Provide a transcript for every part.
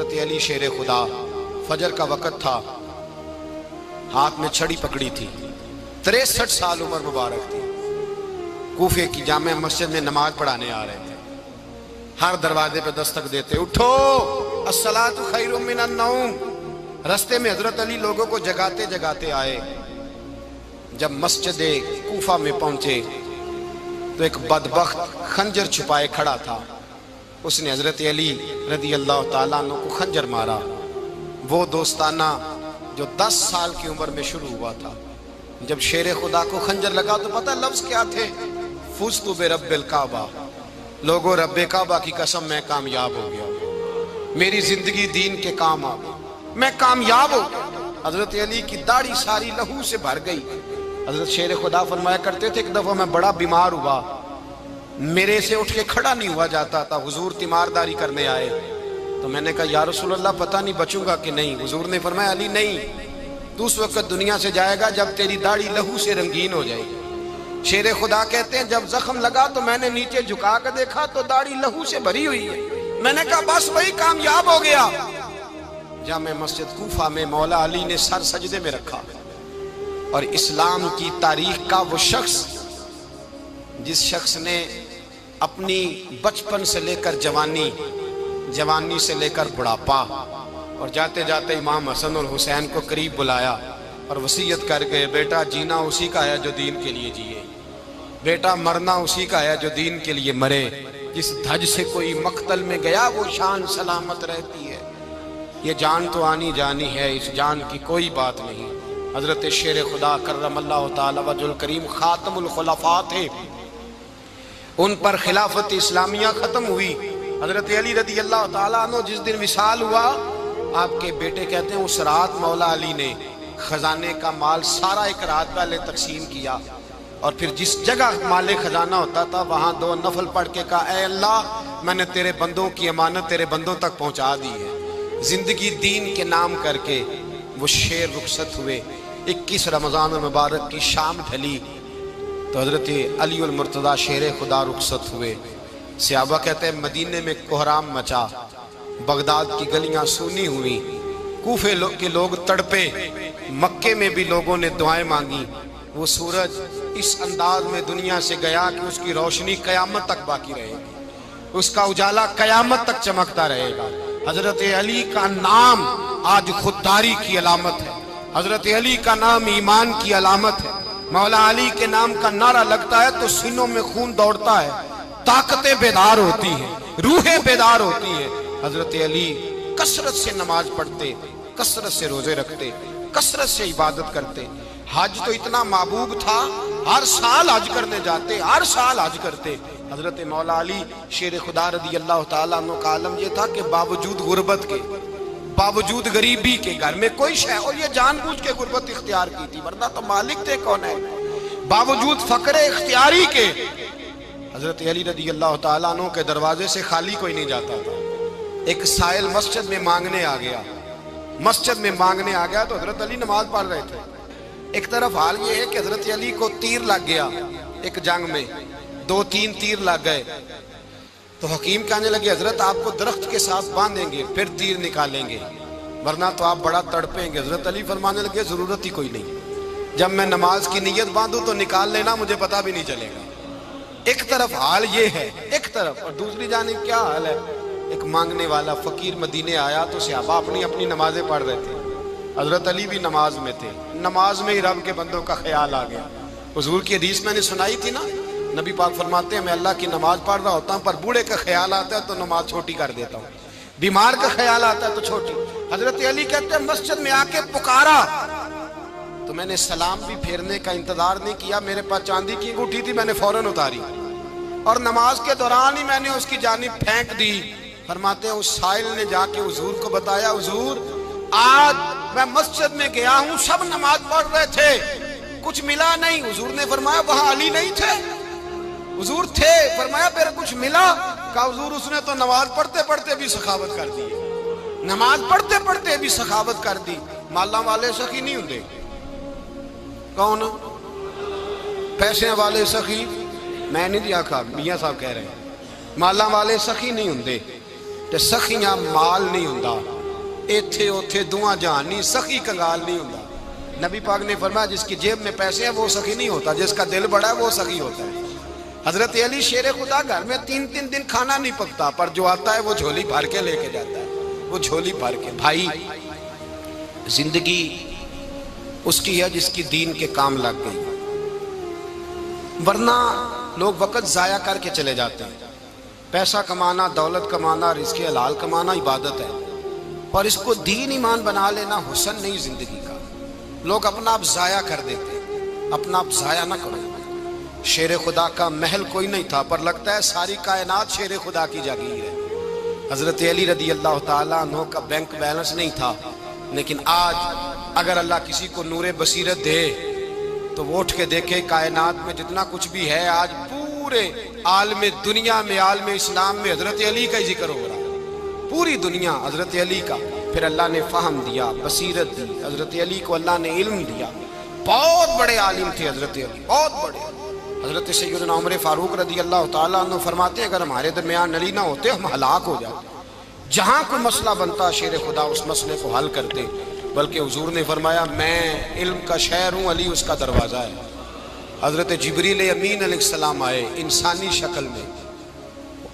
حضرت علی شیر خدا، فجر کا وقت تھا، ہاتھ میں چھڑی پکڑی تھی، 63 سال عمر مبارک تھی، کوفے کی جامع مسجد میں نماز پڑھانے آ رہے تھے۔ ہر دروازے پہ دستک دیتے، اٹھو الصلاۃ خیر من النوم۔ رستے میں حضرت علی لوگوں کو جگاتے جگاتے آئے۔ جب مسجد کوفہ میں پہنچے تو ایک بدبخت خنجر چھپائے کھڑا تھا، اس نے حضرت علی رضی اللہ تعالیٰ عنہ کو خنجر مارا۔ وہ دوستانہ جو 10 سال کی عمر میں شروع ہوا تھا، جب شیر خدا کو خنجر لگا تو پتہ لفظ کیا تھے؟ فزت برب الکعبہ، لوگوں رب کعبہ کی قسم میں کامیاب ہو گیا، میری زندگی دین کے کام آ گئی، میں کامیاب ہو گیا۔ حضرت علی کی داڑھی ساری لہو سے بھر گئی۔ حضرت شیر خدا فرمایا کرتے تھے، ایک دفعہ میں بڑا بیمار ہوا، میرے سے اٹھ کے کھڑا نہیں ہوا جاتا تھا، حضور تیمارداری کرنے آئے تو میں نے کہا یا رسول اللہ پتہ نہیں بچوں گا کہ نہیں۔ حضور نے فرمایا علی نہیں، تو اس وقت دنیا سے جائے گا جب تیری داڑھی لہو سے رنگین ہو جائے گی۔ شیر خدا کہتے ہیں جب زخم لگا تو میں نے نیچے جھکا کے دیکھا تو داڑھی لہو سے بھری ہوئی ہے، میں نے کہا بس وہی کامیاب ہو گیا۔ جامع مسجد کوفہ میں مولا علی نے سر سجدے میں رکھا، اور اسلام کی تاریخ کا وہ شخص جس شخص نے اپنی بچپن سے لے کر جوانی، جوانی سے لے کر بڑھاپا، اور جاتے جاتے امام حسن اور حسین کو قریب بلایا اور وصیت کر کے بیٹا جینا اسی کا ہے جو دین کے لیے جیے، بیٹا مرنا اسی کا ہے جو دین کے لیے مرے، جس دھج سے کوئی مقتل میں گیا وہ شان سلامت رہتی ہے، یہ جان تو آنی جانی ہے، اس جان کی کوئی بات نہیں۔ حضرت شیر خدا کرم اللہ تعالی وجہ الکریم خاتم الخلفاء تھے، ان پر خلافت اسلامیہ ختم ہوئی۔ حضرت علی رضی اللہ تعالیٰ عنہ جس دن وصال ہوا، آپ کے بیٹے کہتے ہیں اس رات مولا علی نے خزانے کا مال سارا ایک رات پہلے تقسیم کیا، اور پھر جس جگہ مال خزانہ ہوتا تھا وہاں 2 نفل پڑھ کے کہا اے اللہ میں نے تیرے بندوں کی امانت تیرے بندوں تک پہنچا دی ہے۔ زندگی دین کے نام کر کے وہ شیر رخصت ہوئے۔ 21 رمضان المبارک کی شام ڈھلی تو حضرت علی المرتضیٰ شیر خدا رخصت ہوئے۔ صحابہ کہتے ہیں مدینے میں کوہرام مچا، بغداد کی گلیاں سونی ہوئی، کوفے کے لوگ تڑپے، مکے میں بھی لوگوں نے دعائیں مانگی۔ وہ سورج اس انداز میں دنیا سے گیا کہ اس کی روشنی قیامت تک باقی رہے گی، اس کا اجالا قیامت تک چمکتا رہے گا۔ حضرت علی کا نام آج خودداری کی علامت ہے، حضرت علی کا نام ایمان کی علامت ہے۔ مولا علی کے نام کا نعرہ لگتا ہے تو سینوں میں خون دوڑتا ہے، طاقتیں بیدار ہوتی ہیں، روحیں بیدار ہوتی ہیں۔ حضرت علی کثرت سے نماز پڑھتے، کثرت سے روزے رکھتے، کثرت سے عبادت کرتے۔ حج تو اتنا محبوب تھا، ہر سال حج کرنے جاتے، ہر سال حج کرتے۔ حضرت مولا علی شیر خدا رضی اللہ تعالیٰ عنہ کا عالم یہ تھا کہ باوجود غربت کے، باوجود غریبی کے، گھر میں کوئی شے، اور یہ جان بوجھ کے غربت اختیار کی تھی ورنہ تو مالک تھے کون ہے، باوجود فقر اختیاری کے حضرت علی رضی اللہ تعالیٰ عنہ کے دروازے سے خالی کوئی نہیں جاتا تھا۔ ایک سائل مسجد میں مانگنے آ گیا، مسجد میں مانگنے آ گیا تو حضرت علی نماز پڑھ رہے تھے۔ ایک طرف حال یہ ہے کہ حضرت علی کو تیر لگ گیا، ایک جنگ میں 2-3 تیر لگ گئے، تو حکیم کہنے لگے حضرت آپ کو درخت کے ساتھ باندھیں گے پھر تیر نکالیں گے ورنہ تو آپ بڑا تڑپیں گے۔ حضرت علی فرمانے لگے ضرورت ہی کوئی نہیں، جب میں نماز کی نیت باندھوں تو نکال لینا، مجھے پتہ بھی نہیں چلے گا۔ ایک طرف حال یہ ہے، ایک طرف، اور دوسری جانب کیا حال ہے؟ ایک مانگنے والا فقیر مدینے آیا تو صحابہ اپنی اپنی نمازیں پڑھ رہے تھے، حضرت علی بھی نماز میں تھے، نماز میں ہی رب کے بندوں کا خیال آ گیا۔ حضور کی حدیث میں نے سنائی تھی نا، نبی پاک فرماتے ہیں میں اللہ کی نماز پڑھ رہا ہوتا ہوں پر بوڑھے کا خیال آتا ہے تو نماز چھوٹی کر دیتا ہوں، بیمار کا خیال آتا ہے تو چھوٹی۔ حضرت علی کہتے ہیں مسجد میں آ کے پکارا تو میں نے سلام بھی پھیرنے کا انتظار نہیں کیا، میرے پاس چاندی کی انگوٹھی تھی، میں نے فوراً اتاری اور نماز کے دوران ہی میں نے اس کی جانب پھینک دی۔ فرماتے ہیں اس سائل نے جا کے حضور کو بتایا حضور آج میں مسجد میں گیا ہوں، سب نماز پڑھ رہے تھے، کچھ ملا نہیں۔ حضور نے فرمایا وہاں علی نہیں تھے؟ حضور تھے۔ فرمایا پھر کچھ ملا؟ کہا حضور اس نے تو نماز پڑھتے پڑھتے بھی سخاوت کر دی، نماز پڑھتے پڑھتے بھی سخاوت کر دی۔ مالاں والے سخی نہیں ہوندے، کون؟ پیسے والے سخی میں نہیں دیا کھا، میاں صاحب کہہ رہے ہیں مالاں والے سخی نہیں ہوندے، تے سخیاں مال نہیں ہوندا، ایتھے اوتھے دعا جہان نہیں، سخی کنگال نہیں ہوتا۔ نبی پاک نے فرمایا جس کی جیب میں پیسے ہیں وہ سخی نہیں ہوتا، جس کا دل بڑا ہے وہ سخی ہوتا ہے۔ حضرت علی شیر خدا گھر میں 3 دن کھانا نہیں پکتا، پر جو آتا ہے وہ جھولی بھر کے لے کے جاتا ہے، وہ جھولی بھر کے۔ بھائی زندگی اس کی ہے جس کی دین کے کام لگ گئی، ورنہ لوگ وقت ضائع کر کے چلے جاتے ہیں۔ پیسہ کمانا، دولت کمانا، رزق حلال کمانا عبادت ہے، پر اس کو دین ایمان بنا لینا حسن نہیں زندگی کا۔ لوگ اپنا آپ ضائع کر دیتے ہیں، اپنا آپ ضائع نہ کرو۔ شیر خدا کا محل کوئی نہیں تھا، پر لگتا ہے ساری کائنات شیر خدا کی جاگیر ہے۔ حضرت علی رضی اللہ تعالیٰ عنہ کا بینک بیلنس نہیں تھا، لیکن آج اگر اللہ کسی کو نور بصیرت دے تو وہ اٹھ کے دیکھے کائنات میں جتنا کچھ بھی ہے، آج پورے عالم دنیا میں، عالم اسلام میں حضرت علی کا ہی ذکر ہو رہا ہے، پوری دنیا حضرت علی کا۔ پھر اللہ نے فہم دیا، بصیرت دی، حضرت علی کو اللہ نے علم دیا۔ بہت بڑے عالم تھے حضرت علی، بہت بڑے۔ حضرت سیدنا عمر فاروق رضی اللہ تعالیٰ عنہ فرماتے ہیں اگر ہمارے درمیان علی نہ ہوتے ہم ہلاک ہو جاتے، جہاں کوئی مسئلہ بنتا شیر خدا اس مسئلے کو حل کرتے، بلکہ حضور نے فرمایا میں علم کا شہر ہوں، علی اس کا دروازہ ہے۔ حضرت جبریل امین علیہ السلام آئے انسانی شکل میں،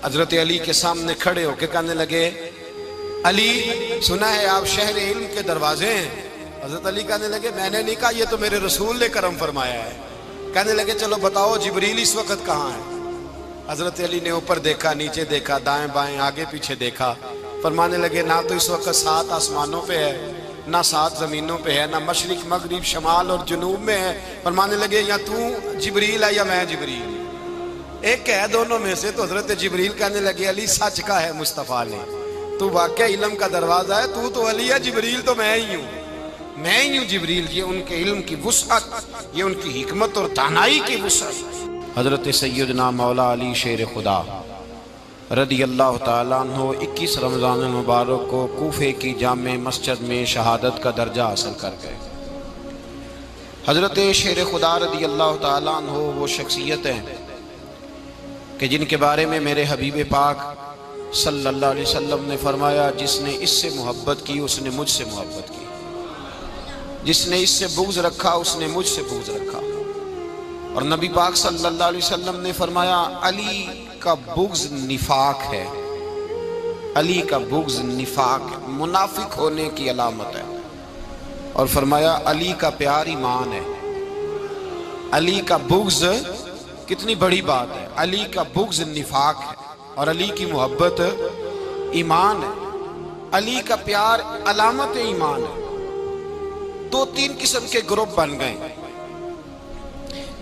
حضرت علی کے سامنے کھڑے ہو کے کہنے لگے علی سنا ہے آپ شہر علم کے دروازے ہیں۔ حضرت علی کہنے لگے میں نے نہیں کہا، یہ تو میرے رسول نے کرم فرمایا ہے۔ کہنے لگے چلو بتاؤ جبریل اس وقت کہاں ہے؟ حضرت علی نے اوپر دیکھا، نیچے دیکھا، دائیں بائیں آگے پیچھے دیکھا، فرمانے لگے نہ تو اس وقت 7 آسمانوں پہ ہے، نہ 7 زمینوں پہ ہے، نہ مشرق مغرب شمال اور جنوب میں ہے۔ فرمانے لگے یا تو جبریل ہے یا میں جبریل، ایک ہے دونوں میں سے۔ تو حضرت جبریل کہنے لگے علی سچ کا ہے مصطفیٰ نے، تو واقعہ علم کا دروازہ ہے، تو علی ہے، جبریل تو میں ہی ہوں، میں ہی ہوں جبریل۔ یہ ان کے علم کی وسعت، یہ ان کی حکمت اور دانائی کی وسعت۔ حضرت سیدنا مولا علی شیر خدا رضی اللہ تعالیٰ عنہ 21 رمضان المبارک کو کوفے کی جامع مسجد میں شہادت کا درجہ حاصل کر گئے۔ حضرت شیر خدا رضی اللہ تعالیٰ عنہ وہ شخصیت ہیں کہ جن کے بارے میں میرے حبیب پاک صلی اللہ علیہ وسلم نے فرمایا جس نے اس سے محبت کی اس نے مجھ سے محبت کی، جس نے اس سے بغض رکھا اس نے مجھ سے بغض رکھا۔ اور نبی پاک صلی اللہ علیہ وسلم نے فرمایا علی کا بغض نفاق ہے، علی کا بغض نفاق منافق ہونے کی علامت ہے۔ اور فرمایا علی کا پیار ایمان ہے، علی کا بغض کتنی بڑی بات ہے، علی کا بغض نفاق ہے اور علی کی محبت ایمان ہے، علی کا پیار علامت ایمان ہے۔ 2-3 قسم کے گروپ بن گئے۔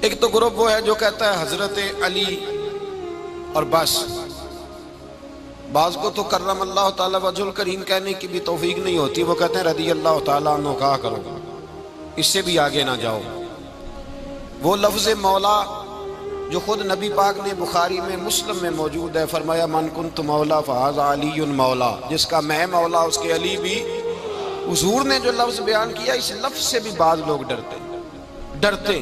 ایک تو گروپ وہ ہے جو کہتا ہے حضرت علی اور بس، بعض کو تو کرم اللہ تعالیٰ وجہ الکریم کہنے کی بھی توفیق نہیں ہوتی، وہ کہتے ہیں رضی اللہ تعالیٰ عنہ کہا کرو، اس سے بھی آگے نہ جاؤ۔ وہ لفظ مولا جو خود نبی پاک نے بخاری میں مسلم میں موجود ہے، فرمایا من کنت مولا فہذا علی مولا، جس کا میں مولا اس کے علی بھی۔ حضور نے جو لفظ بیان کیا اس لفظ سے بھی بعض لوگ ڈرتے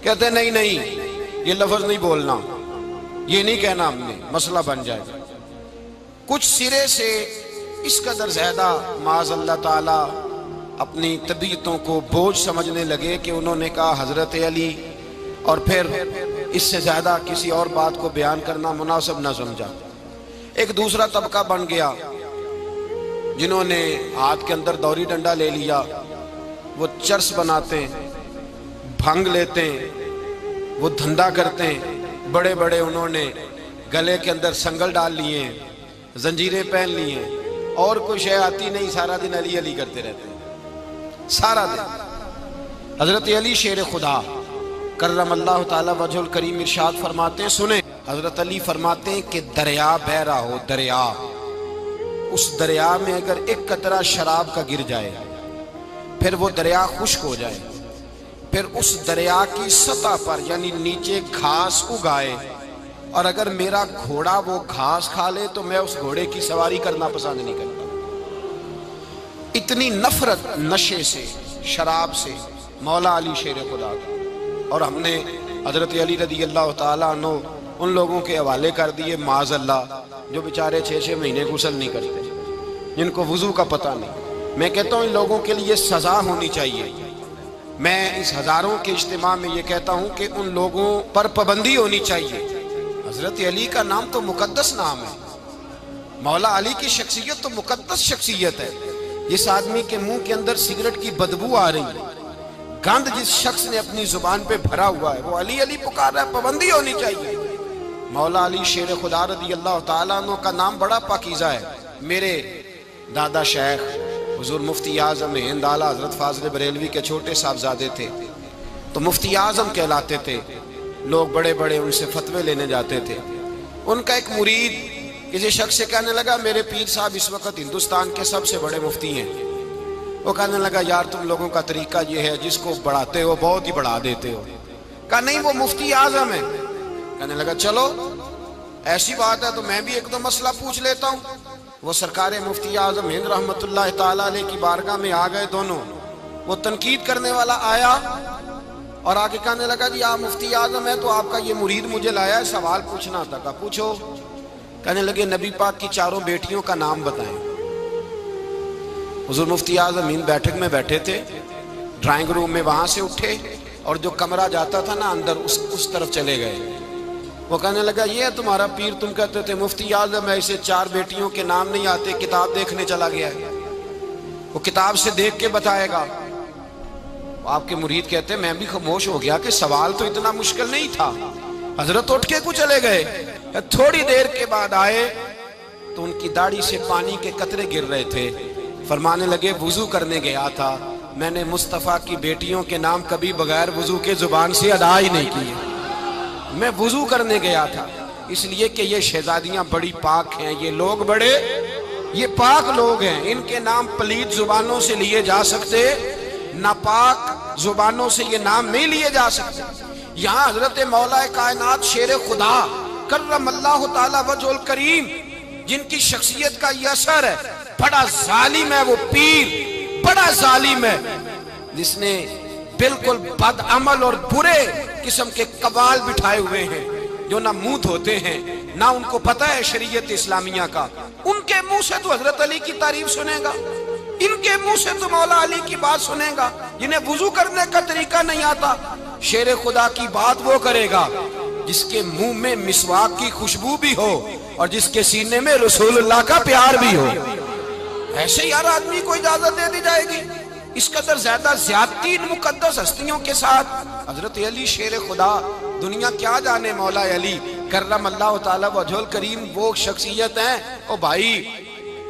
کہتے ہیں نہیں یہ لفظ نہیں بولنا، یہ نہیں کہنا ہم نے، مسئلہ بن جائے گا۔ کچھ سرے سے اس قدر زیادہ معاذ اللہ تعالیٰ اپنی طبیعتوں کو بوجھ سمجھنے لگے کہ انہوں نے کہا حضرت علی، اور پھر اس سے زیادہ کسی اور بات کو بیان کرنا مناسب نہ سمجھا۔ ایک دوسرا طبقہ بن گیا جنہوں نے ہاتھ کے اندر دوری ڈنڈا لے لیا، وہ چرس بناتے ہیں، بھنگ لیتے ہیں، وہ دھندا کرتے ہیں، بڑے بڑے انہوں نے گلے کے اندر سنگل ڈال لیے ہیں، زنجیریں پہن لی ہیں، اور کوئی شے آتی نہیں، سارا دن علی علی کرتے رہتے ہیں سارا دن۔ حضرت علی شیر خدا کرم اللہ تعالی وجہ الکریم ارشاد فرماتے ہیں، سنیں حضرت علی فرماتے ہیں کہ دریا بہ رہا ہو، دریا، اس دریا میں اگر ایک قطرہ شراب کا گر جائے پھر وہ دریا خشک ہو جائے، پھر اس دریا کی سطح پر یعنی نیچے گھاس اگائے، اور اگر میرا گھوڑا وہ گھاس کھا لے تو میں اس گھوڑے کی سواری کرنا پسند نہیں کرتا۔ اتنی نفرت نشے سے، شراب سے مولا علی شیر خدا کا۔ اور ہم نے حضرت علی رضی اللہ تعالیٰ عنہ ان لوگوں کے حوالے کر دیے معاذ اللہ جو بیچارے 6 مہینے غسل نہیں کرتے، جن کو وضو کا پتہ نہیں. میں کہتا ہوں ان لوگوں کے لیے سزا ہونی چاہیے. میں اس ہزاروں کے اجتماع میں یہ کہتا ہوں کہ ان لوگوں پر پابندی ہونی چاہیے. حضرت علی کا نام تو مقدس نام ہے. مولا علی کی شخصیت تو مقدس شخصیت ہے. جس آدمی کے منہ کے اندر سگریٹ کی بدبو آ رہی ہے، گند جس شخص نے اپنی زبان پہ بھرا ہوا ہے، وہ علی علی پکار رہا ہے. پابندی ہونی چاہیے. مولا علی شیر خدا رضی اللہ تعالیٰ عنہ کا نام بڑا پاکیزہ ہے. میرے دادا شیخ حضور مفتی اعظم ہند اعلیٰ حضرت فاضل بریلوی کے چھوٹے صاحبزادے تھے، تو مفتی اعظم کہلاتے تھے. لوگ بڑے بڑے ان سے فتوے لینے جاتے تھے. ان کا ایک مرید کسی شخص سے کہنے لگا میرے پیر صاحب اس وقت ہندوستان کے سب سے بڑے مفتی ہیں. وہ کہنے لگا یار تم لوگوں کا طریقہ یہ ہے جس کو بڑھاتے ہو بہت ہی بڑھا دیتے ہو. کہا نہیں وہ مفتی اعظم ہے. کہنے لگا چلو ایسی بات ہے تو میں بھی ایک دو مسئلہ پوچھ لیتا ہوں. وہ سرکار مفتی اعظم ہند رحمت اللہ تعالیٰ علیہ کی بارگاہ میں آ گئے دونوں. وہ تنقید کرنے والا آیا اور آگے کہنے لگا جی آپ مفتی اعظم ہے تو آپ کا یہ مرید مجھے لایا ہے سوال پوچھنا تھا. کہا پوچھو. کہنے لگے نبی پاک کی چاروں بیٹیوں کا نام بتائیں. حضور مفتی اعظم ہند بیٹھک میں بیٹھے تھے، ڈرائنگ روم میں وہاں سے اٹھے اور جو کمرہ جاتا تھا نا اندر اس طرف چلے گئے. وہ کہنے لگا یہ ہے تمہارا پیر، تم کہتے تھے مفتی اعظم ہے اسے چار بیٹیوں کے نام نہیں آتے، کتاب دیکھنے چلا گیا ہے، وہ کتاب سے دیکھ کے بتائے گا. آپ کے مرید کہتے میں بھی خاموش ہو گیا کہ سوال تو اتنا مشکل نہیں تھا. حضرت اٹھ کے کو چلے گئے. تھوڑی دیر کے بعد آئے تو ان کی داڑھی سے پانی کے قطرے گر رہے تھے. فرمانے لگے وضو کرنے گیا تھا، میں نے مصطفیٰ کی بیٹیوں کے نام کبھی بغیر وضو کے زبان سے ادا ہی نہیں کیے. میں وضو کرنے گیا تھا اس لیے کہ یہ شہزادیاں بڑی پاک ہیں، یہ لوگ بڑے یہ پاک لوگ ہیں، ان کے نام پلید زبانوں سے لیے جا سکتے، ناپاک زبانوں سے یہ نام نہیں لیے جا سکتے. یہاں حضرت مولا کائنات شیر خدا کرم اللہ تعالی وجہ الکریم جن کی شخصیت کا یہ اثر ہے، بڑا ظالم ہے وہ پیر، بڑا ظالم ہے جس نے بالکل بد عمل اور برے قسم کے قوال بٹھائے ہوئے ہیں، جو نہ منہ دھوتے ہیں نہ ان کو پتہ ہے شریعت اسلامیہ کا. ان کے منہ سے تو حضرت علی کی تعریف سنے گا، ان کے منہ سے تو مولا علی کی بات سنے گا. جنہیں وضو کرنے کا طریقہ نہیں آتا، شیر خدا کی بات وہ کرے گا جس کے منہ میں مسواک کی خوشبو بھی ہو اور جس کے سینے میں رسول اللہ کا پیار بھی ہو. ایسے یار آدمی کو اجازت دے دی جائے گی؟ اس قدر زیادہ زیادتی ان مقدس ہستیوں کے ساتھ. حضرت علی شیر خدا، دنیا کیا جانے مولا علی کرم اللہ تعالی وجہ الکریم وہ شخصیت ہیں. او بھائی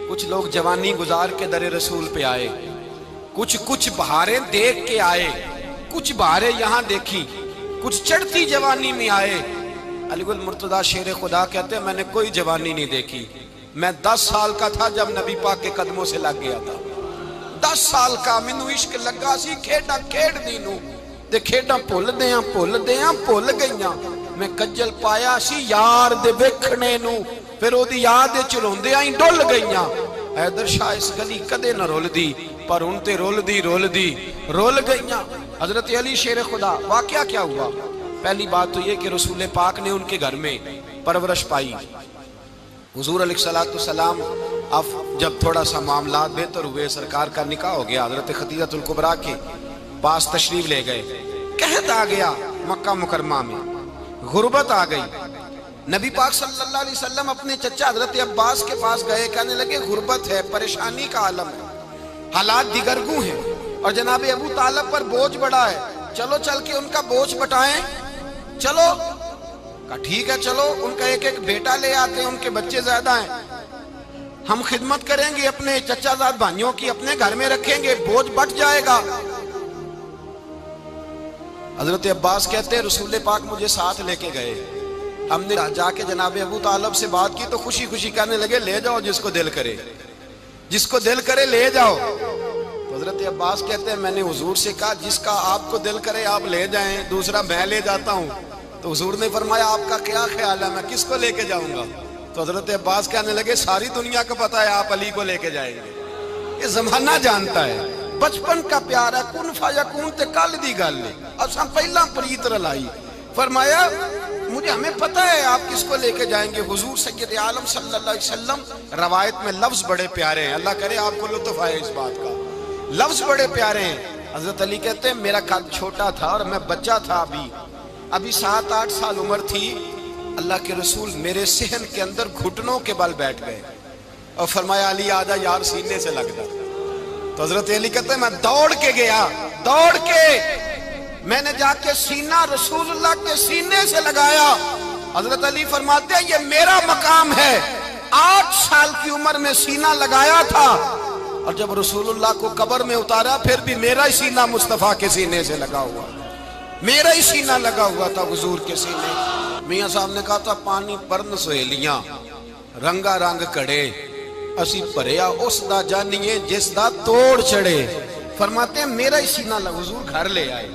کچھ لوگ جوانی گزار کے در رسول پہ آئے، کچھ بہاریں دیکھ کے آئے، کچھ بہاریں یہاں دیکھی، کچھ چڑھتی جوانی میں آئے. علی گل مرتضیٰ شیر خدا کہتے ہیں میں نے کوئی جوانی نہیں دیکھی. میں 10 سال کا تھا جب نبی پاک کے قدموں سے لگ گیا تھا. 10 سال کا مینوں عشق لگا سی، کھیڈا کھیڈ دی نو تے کھیڈا بھول گئیاں. میں کجل پایا سی یار دے ویکھنے نو، پھر او دی یاد وچ روندیاں ہی ڈل گئیاں. حیدر شاہ اس گلی کدے نہ رول دی پر ان تے رول گئیاں. حضرت علی شیر خدا، واقعہ کیا ہوا؟ پہلی بات تو یہ کہ رسول پاک نے ان کے گھر میں پرورش پائی. حضور علیہ السلام اب جب تھوڑا سا معاملات بہتر ہوئے، سرکار کا نکاح ہو گیا، حضرت خدیجہ الکبریٰ کے پاس تشریف لے گئے. قحط آ گیا مکہ مکرمہ میں، غربت آ گئی. نبی پاک صلی اللہ علیہ وسلم اپنے چچا حضرت عباس کے پاس گئے، کہنے لگے غربت ہے، پریشانی کا عالم ہے، حالات دیگرگوں ہیں اور جناب ابو طالب پر بوجھ بڑا ہے، چلو چل کے ان کا بوجھ بٹائیں. چلو کہا ٹھیک ہے چلو، ان کا ایک بیٹا لے آتے ہیں، ان کے بچے زیادہ ہیں، ہم خدمت کریں گے اپنے چچا زاد بھائیوں کی، اپنے گھر میں رکھیں گے، بوجھ بٹ جائے گا. حضرت عباس کہتے ہیں رسول پاک مجھے ساتھ لے کے گئے. ہم نے جا کے جناب ابو طالب سے بات کی تو خوشی خوشی کہنے لگے لے جاؤ جس کو دل کرے لے جاؤ. تو حضرت عباس کہتے ہیں میں نے حضور سے کہا جس کا آپ کو دل کرے آپ لے جائیں، دوسرا میں لے جاتا ہوں. تو حضور نے فرمایا آپ کا کیا خیال ہے، میں کس کو لے کے جاؤں گا؟ تو حضرت عباس کہنے لگے ساری دنیا کو پتا ہے آپ علی کو لے کے جائیں گے، یہ زمانہ جانتا ہے، بچپن کا پیار ہے، کن فیکون تے کل دی گل نہیں. اب سب پہلا پریت رلائی. فرمایا مجھے ہمیں پتہ ہے آپ کس کو لے کے جائیں گے، حضور سید عالم صلی اللہ علیہ وسلم۔ روایت میں لفظ بڑے پیارے ہیں، اللہ کرے آپ کو لطف آئے اس بات کا، لفظ بڑے پیارے ہیں۔ حضرت علی کہتے ہیں میرا قد چھوٹا تھا اور میں بچہ تھا، ابھی 7-8 سال عمر تھی، اللہ کے رسول میرے صحن کے اندر گھٹنوں کے بل بیٹھ گئے اور فرمایا علی آجا یار سینے سے لگ جا۔ تو حضرت علی کہتے ہیں میں دوڑ کے گیا، دوڑ کے میں نے جا کے سینہ رسول اللہ کے سینے سے لگایا۔ حضرت علی فرماتے ہیں یہ میرا مقام ہے، 8 سال کی عمر میں سینہ لگایا تھا، اور جب رسول اللہ کو قبر میں اتارا پھر بھی میرا ہی سینہ مصطفیٰ کے سینے سے لگا ہوا، میرا ہی سینہ لگا ہوا تھا حضور کے سینے۔ میاں صاحب نے کہا تھا پانی پرن سہیلیاں رنگا رنگ کڑے، اسی پریا اس دا جانیے جس دا توڑ چڑے۔ فرماتے ہیں میرا ہی سینہ لگا، حضور گھر لے آئے۔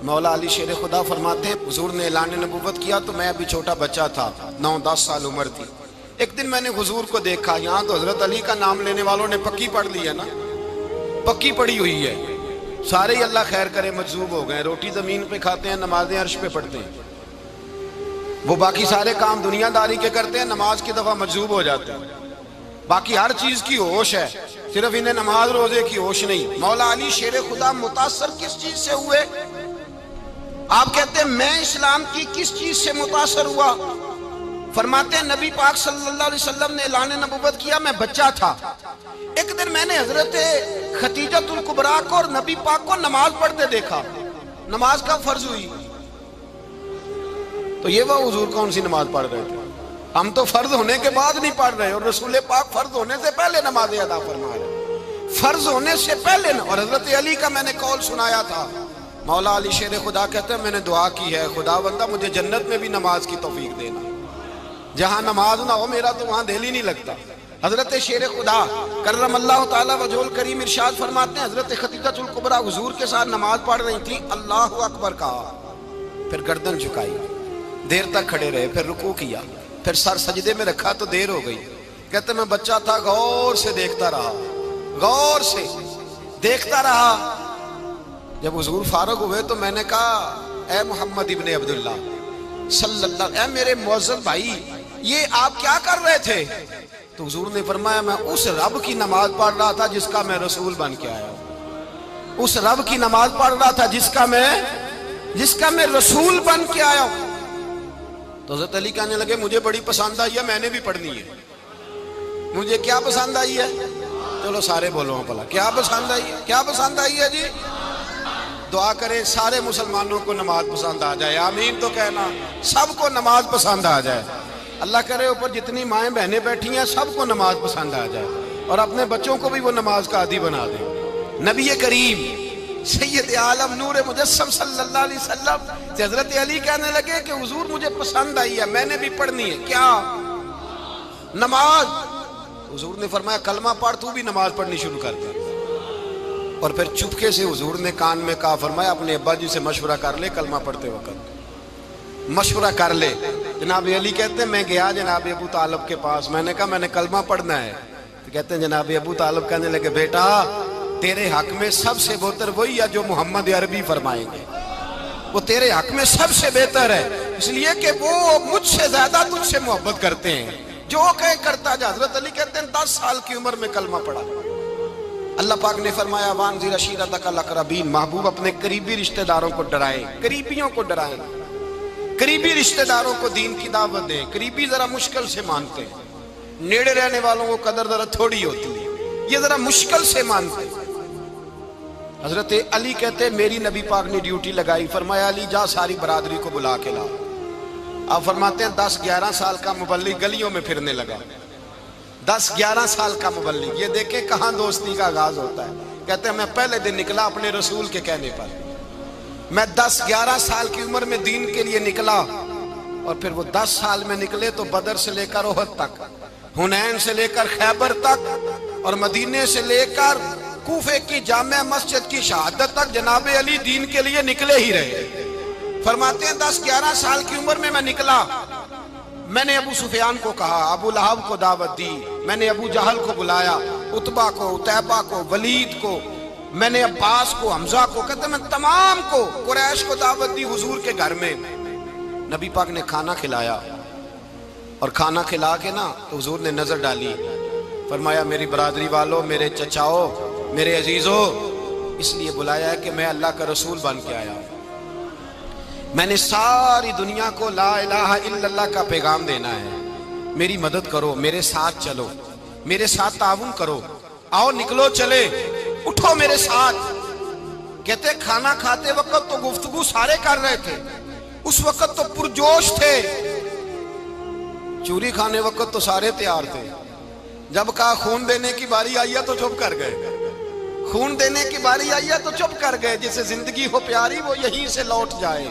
مولا علی شیر خدا فرماتے ہیں حضور نے اعلان نبوت کیا تو میں ابھی چھوٹا بچہ تھا، 9-10 سال عمر تھی۔ ایک دن میں نے حضور کو دیکھا، یہاں تو حضرت علی کا نام لینے والوں نے پکی پڑھ لی ہے نا، پکی پڑھی ہوئی ہے، سارے ہی اللہ خیر کرے مجذوب ہو گئے، روٹی زمین پہ کھاتے ہیں، نمازیں عرش پہ پڑھتے ہیں، وہ باقی سارے کام دنیا داری کے کرتے ہیں، نماز کی دفعہ مجذوب ہو جاتے ہیں، باقی ہر چیز کی ہوش ہے، صرف انہیں نماز روزے کی ہوش نہیں۔ مولا علی شیر خدا متاثر کس چیز سے ہوئے؟ آپ کہتے ہیں میں اسلام کی کس چیز سے متاثر ہوا؟ فرماتے ہیں نبی پاک صلی اللہ علیہ وسلم نے اعلان نبوت کیا، میں بچہ تھا، ایک دن میں نے حضرت خدیجۃ الکبریٰ کو اور نبی پاک کو نماز پڑھتے دیکھا، نماز کا فرض ہوئی، تو یہ وہ حضور کون سی نماز پڑھ رہے تھے؟ ہم تو فرض ہونے کے بعد نہیں پڑھ رہے، اور رسول پاک فرض ہونے سے پہلے نماز ادا فرما رہے، فرض ہونے سے پہلے۔ اور حضرت علی کا میں نے قول سنایا تھا، مولا علی شیر خدا کہتے ہیں میں نے دعا کی ہے خدا بندہ مجھے جنت میں بھی نماز کی توفیق دینا، جہاں نماز نہ ہو میرا تو وہاں دل ہی نہیں لگتا۔ حضرت شیر خدا کرم اللہ تعالیٰ وجہ الکریم ارشاد فرماتے ہیں حضرت خدیجۃ الکبریٰ حضور کے ساتھ نماز پڑھ رہی تھی، اللہ اکبر کہا، پھر گردن جھکائی، دیر تک کھڑے رہے، پھر رکوع کیا، پھر سر سجدے میں رکھا تو دیر ہو گئی۔ کہتے میں بچہ تھا، غور سے دیکھتا رہا، غور سے دیکھتا رہا۔ جب حضور فارغ ہوئے تو میں نے کہا اے محمد ابن عبداللہ صلی اللہ، اے میرے معزز بھائی یہ آپ کیا کر رہے تھے؟ تو حضور نے فرمایا میں اس رب کی نماز پڑھ رہا تھا جس کا میں رسول بن کے آیا ہوں، اس رب کی نماز پڑھ رہا تھا جس کا میں رسول بن کے آیا ہوں۔ تو حضرت علی کہنے لگے مجھے بڑی پسند آئی ہے، میں نے بھی پڑھنی ہے۔ مجھے کیا پسند آئی ہے؟ چلو سارے بولو پلا، کیا پسند آئی ہے؟ کیا پسند آئی ہے جی؟ دعا کریں سارے مسلمانوں کو نماز پسند آ جائے، آمین تو کہنا، سب کو نماز پسند آ جائے۔ اللہ کرے اوپر جتنی مائیں بہنیں بیٹھی ہیں سب کو نماز پسند آ جائے، اور اپنے بچوں کو بھی وہ نماز کا عادی بنا دیں۔ نبی کریم سید عالم نور مجسم صلی اللہ علیہ وسلم سے حضرت علی کہنے لگے کہ حضور مجھے پسند آئی ہے، میں نے بھی پڑھنی ہے، کیا؟ نماز۔ حضور نے فرمایا کلمہ پڑھ، تو بھی نماز پڑھنی شروع کر دے۔ اور پھر چپکے سے حضور نے کان میں کہا، فرمایا اپنے ابا جی سے مشورہ کر لے کلمہ پڑھتے وقت، مشورہ کر لے۔ جناب علی کہتے ہیں میں گیا جناب ابو طالب کے پاس، میں نے کہا میں نے کلمہ پڑھنا ہے، تو کہتے ہیں جناب ابو طالب کہنے لگے بیٹا تیرے حق میں سب سے بہتر وہی ہے جو محمد عربی فرمائیں گے، وہ تیرے حق میں سب سے بہتر ہے، اس لیے کہ وہ مجھ سے زیادہ تجھ سے محبت کرتے ہیں، جو کہے کرتا جا۔ حضرت علی کہتے ہیں 10 سال کی عمر میں کلمہ پڑھا۔ اللہ پاک نے فرمایا وانذر عشیرتک الاقربین، محبوب اپنے قریبی رشتہ داروں کو ڈرائیں، قریبیوں کو ڈرائیں، قریبی رشتہ داروں کو دین کی دعوت دیں۔ قریبی ذرا مشکل سے مانتے ہیں، نیڑے رہنے والوں کو قدر ذرا تھوڑی ہوتی ہے، یہ ذرا مشکل سے مانتے ہیں۔ حضرت علی کہتے ہیں میری نبی پاک نے ڈیوٹی لگائی، فرمایا علی جا ساری برادری کو بلا کے لا۔ آپ فرماتے ہیں 10-11 سال کا مبلغ گلیوں میں پھرنے لگا، 10-11 سال کا مبلغ، یہ دیکھیں کہاں دوستی کا آغاز ہوتا ہے۔ کہتے ہیں میں پہلے دن نکلا اپنے رسول کے کہنے پر، میں 10-11 سال کی عمر میں دین کے لیے نکلا، اور پھر وہ 10 سال میں نکلے تو بدر سے لے کر احد تک، حنین سے لے کر خیبر تک، اور مدینے سے لے کر کوفے کی جامع مسجد کی شہادت تک جناب علی دین کے لیے نکلے ہی رہے۔ فرماتے ہیں 10-11 سال کی عمر میں نکلا، میں نے ابو سفیان کو کہا، ابو لہب کو دعوت دی، میں نے ابو جہل کو بلایا، عتبہ کو، عتیبہ کو، ولید کو، میں نے عباس کو، حمزہ کو، کہتے میں تمام کو، قریش کو دعوت دی حضور کے گھر میں۔ نبی پاک نے کھانا کھلایا اور کھانا کھلا کے نا تو حضور نے نظر ڈالی، فرمایا میری برادری والوں، میرے چچاؤ، میرے عزیزوں، اس لیے بلایا ہے کہ میں اللہ کا رسول بن کے آیا ہوں، میں نے ساری دنیا کو لا الہ الا اللہ کا پیغام دینا ہے، میری مدد کرو، میرے ساتھ چلو، میرے ساتھ تعاون کرو، آؤ نکلو چلے، اٹھو میرے ساتھ۔ کہتے کھانا کھاتے وقت تو گفتگو سارے کر رہے تھے، اس وقت تو پرجوش تھے، چوری کھانے وقت تو سارے تیار تھے، جب کہا خون دینے کی باری آئی ہے تو چپ کر گئے، خون دینے کی باری آئی ہے تو چپ کر گئے، جسے زندگی ہو پیاری وہ یہیں سے لوٹ جائے،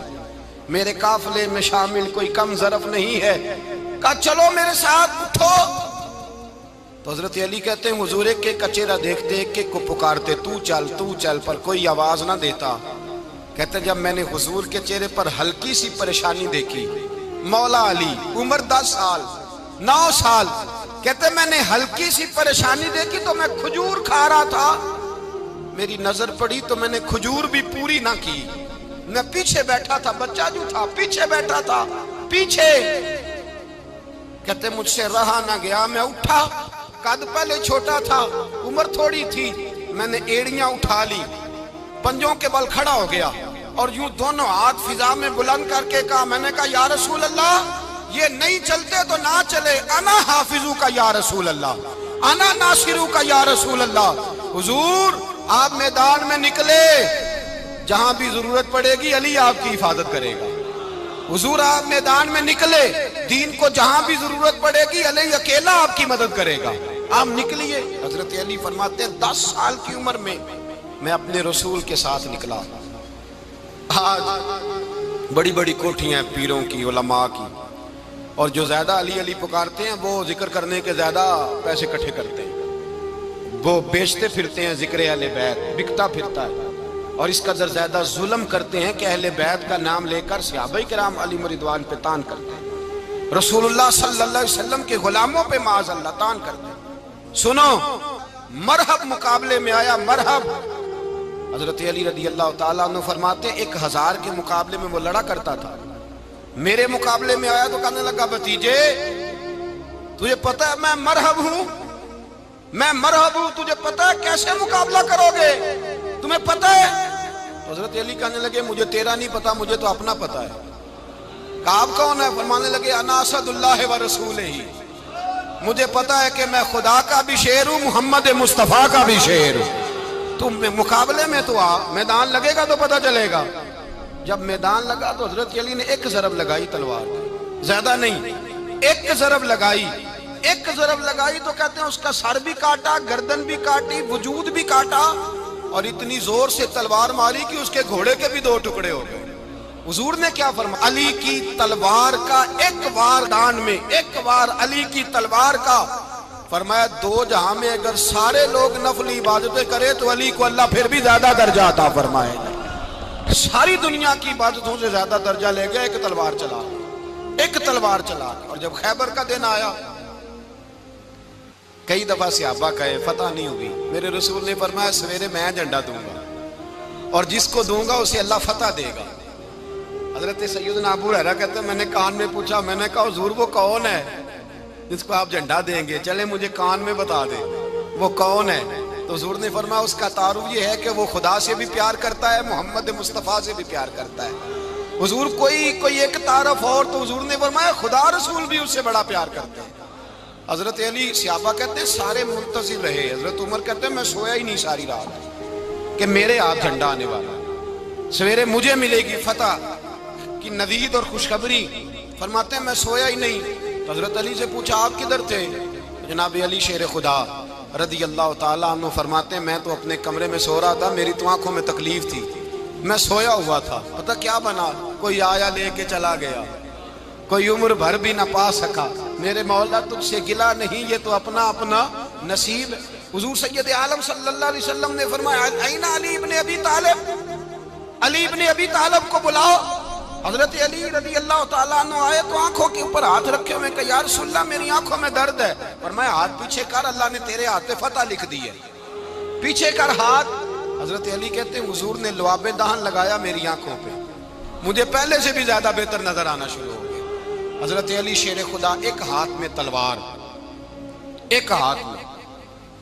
میرے قافلے میں شامل کوئی کم ظرف نہیں ہے، کہا چلو میرے ساتھ اٹھو۔ تو حضرت علی کہتے ہیں حضور ایک ایک کا چہرہ دیکھتے ایک ایک کو پکارتے تو چل، پر کوئی آواز نہ دیتا۔ کہتے جب میں نے حضور کے چہرے پر ہلکی سی پریشانی دیکھی، مولا علی عمر 10 سال 9 سال، کہتے میں نے ہلکی سی پریشانی دیکھی تو میں کھجور کھا رہا تھا، میری نظر پڑی تو میں نے کھجور بھی پوری نہ کی، میں پیچھے بیٹھا تھا، بچہ جو تھا پیچھے بیٹھا تھا، پیچھے۔ کہتے مجھ سے رہا نہ گیا، میں اٹھا، قد پہلے چھوٹا تھا، عمر تھوڑی تھی، میں نے ایڑیاں اٹھا لی، پنجوں کے بل کھڑا ہو گیا اور یوں دونوں ہاتھ فضا میں بلند کر کے کہا، میں نے کہا یا رسول اللہ یہ نہیں چلتے تو نہ چلے، انا حافظو کا یا رسول اللہ، انا ناصرو کا یا رسول اللہ۔ حضور آپ میدان میں نکلے، جہاں بھی ضرورت پڑے گی علی آپ کی حفاظت کرے گا، حضور آپ میدان میں نکلے، دین کو جہاں بھی ضرورت پڑے گی علی اکیلا آپ کی مدد کرے گا، آپ نکلیے۔ حضرت علی فرماتے ہیں 10 سال کی عمر میں میں اپنے رسول کے ساتھ نکلا۔ آج بڑی بڑی کوٹھیاں ہیں پیروں کی، علماء کی، اور جو زیادہ علی علی پکارتے ہیں وہ ذکر کرنے کے زیادہ پیسے اکٹھے کرتے ہیں، وہ بیچتے پھرتے ہیں ذکر اہل بیت، بکتا پھرتا ہے، اور اس قدر زیادہ ظلم کرتے ہیں کہ اہل بیت کا نام لے کر صحابہ کرام علی رضوان پہ تان کرتے ہیں، رسول اللہ صلی اللہ علیہ وسلم کے غلاموں پہ معاذ اللہ تان کرتے ہیں۔ سنو، مرحب مقابلے میں آیا، مرحب۔ حضرت علی رضی اللہ تعالیٰ عنہ فرماتے 1000 کے مقابلے میں وہ لڑا کرتا تھا، میرے مقابلے میں آیا تو کہنے لگا بھتیجے تجھے پتہ ہے میں مرحب ہوں، میں مرحب ہوں، تجھے پتہ ہے کیسے مقابلہ کرو گے، تمہیں پتہ ہے؟ حضرت علی کہنے لگے مجھے تیرا نہیں پتا، مجھے تو اپنا پتا ہے۔ کہا آپ کون ہے؟ فرمانے لگے انا اسد اللہ و رسولہ، مجھے پتا ہے کہ میں خدا کا بھی شیر ہوں، محمد مصطفیٰ کا بھی شیر ہوں۔ تم مقابلے میں تو آ، میدان لگے گا تو پتا چلے گا۔ جب میدان لگا تو حضرت علی نے ایک ضرب لگائی تلوار، زیادہ نہیں، ایک ضرب لگائی، ایک ضرب لگائی تو کہتے ہیں اس کا سر بھی کاٹا، گردن بھی کاٹی، وجود بھی کاٹا، اور اتنی زور سے تلوار ماری کہ اس کے گھوڑے کے بھی 2 ٹکڑے ہو گئے۔ حضور نے کیا فرمایا؟ علی کی تلوار کا ایک وار دان میں، ایک وار علی کی تلوار کا، فرمایا 2 جہاں میں اگر سارے لوگ نفل عبادتیں کرے تو علی کو اللہ پھر بھی زیادہ درجہ عطا فرمائے گا، ساری دنیا کی عبادتوں سے زیادہ درجہ لے گیا ایک تلوار چلا، ایک تلوار چلا۔ اور جب خیبر کا دن آیا، کئی دفعہ صحابہ کہے فتح نہیں ہوگی، میرے رسول نے فرمایا سویرے میں جھنڈا دوں گا اور جس کو دوں گا اسے اللہ فتح دے گا۔ حضرت سیدنا ابو ہریرہ کہتے ہیں میں نے کان میں پوچھا، میں نے کہا حضور وہ کون ہے جس کو آپ جھنڈا دیں گے؟ چلے مجھے کان میں بتا دیں وہ کون ہے۔ تو حضور نے فرمایا اس کا تعارف یہ ہے کہ وہ خدا سے بھی پیار کرتا ہے، محمد مصطفیٰ سے بھی پیار کرتا ہے۔ حضور کوئی ایک تعارف اور، تو حضور نے فرمایا خدا رسول بھی اس سے بڑا پیار کرتے ہیں۔ حضرت علی صحابہ کہتے ہیں سارے منتظر رہے، حضرت عمر کہتے ہیں میں سویا ہی نہیں ساری رات کہ میرے ہاتھ جھنڈا آنے والا، سویرے مجھے ملے گی فتح کی نوید اور خوشخبری۔ فرماتے ہیں میں سویا ہی نہیں۔ حضرت علی سے پوچھا آپ کدھر تھے؟ جناب علی شیر خدا رضی اللہ تعالیٰ عنہ فرماتے ہیں میں تو اپنے کمرے میں سو رہا تھا، میری تو آنکھوں میں تکلیف تھی، میں سویا ہوا تھا، پتہ کیا بنا، کوئی آیا لے کے چلا گیا، کوئی عمر بھر بھی نہ پا سکا، میرے مولا تجھ سے گلا نہیں، یہ تو اپنا اپنا نصیب۔ حضور سید عالم صلی اللہ علیہ وسلم نے فرمایا این علی ابن ابی طالب، علی ابن ابی طالب کو بلاؤ۔ حضرت علی رضی اللہ تعالیٰ عنہ آئے تو آنکھوں کے اوپر ہاتھ رکھے ہوئے کہ یا رسول اللہ میری آنکھوں میں درد ہے۔ فرمایا ہاتھ پیچھے کر، اللہ نے تیرے ہاتھ پہ فتح لکھ دی ہے، پیچھے کر ہاتھ۔ حضرت علی کہتے ہیں حضور نے لعاب دہن لگایا میری آنکھوں پہ، مجھے پہلے سے بھی زیادہ بہتر نظر آنا شروع ہو گیا۔ حضرت علی شیر خدا، ایک ہاتھ میں تلوار، ایک ہاتھ میں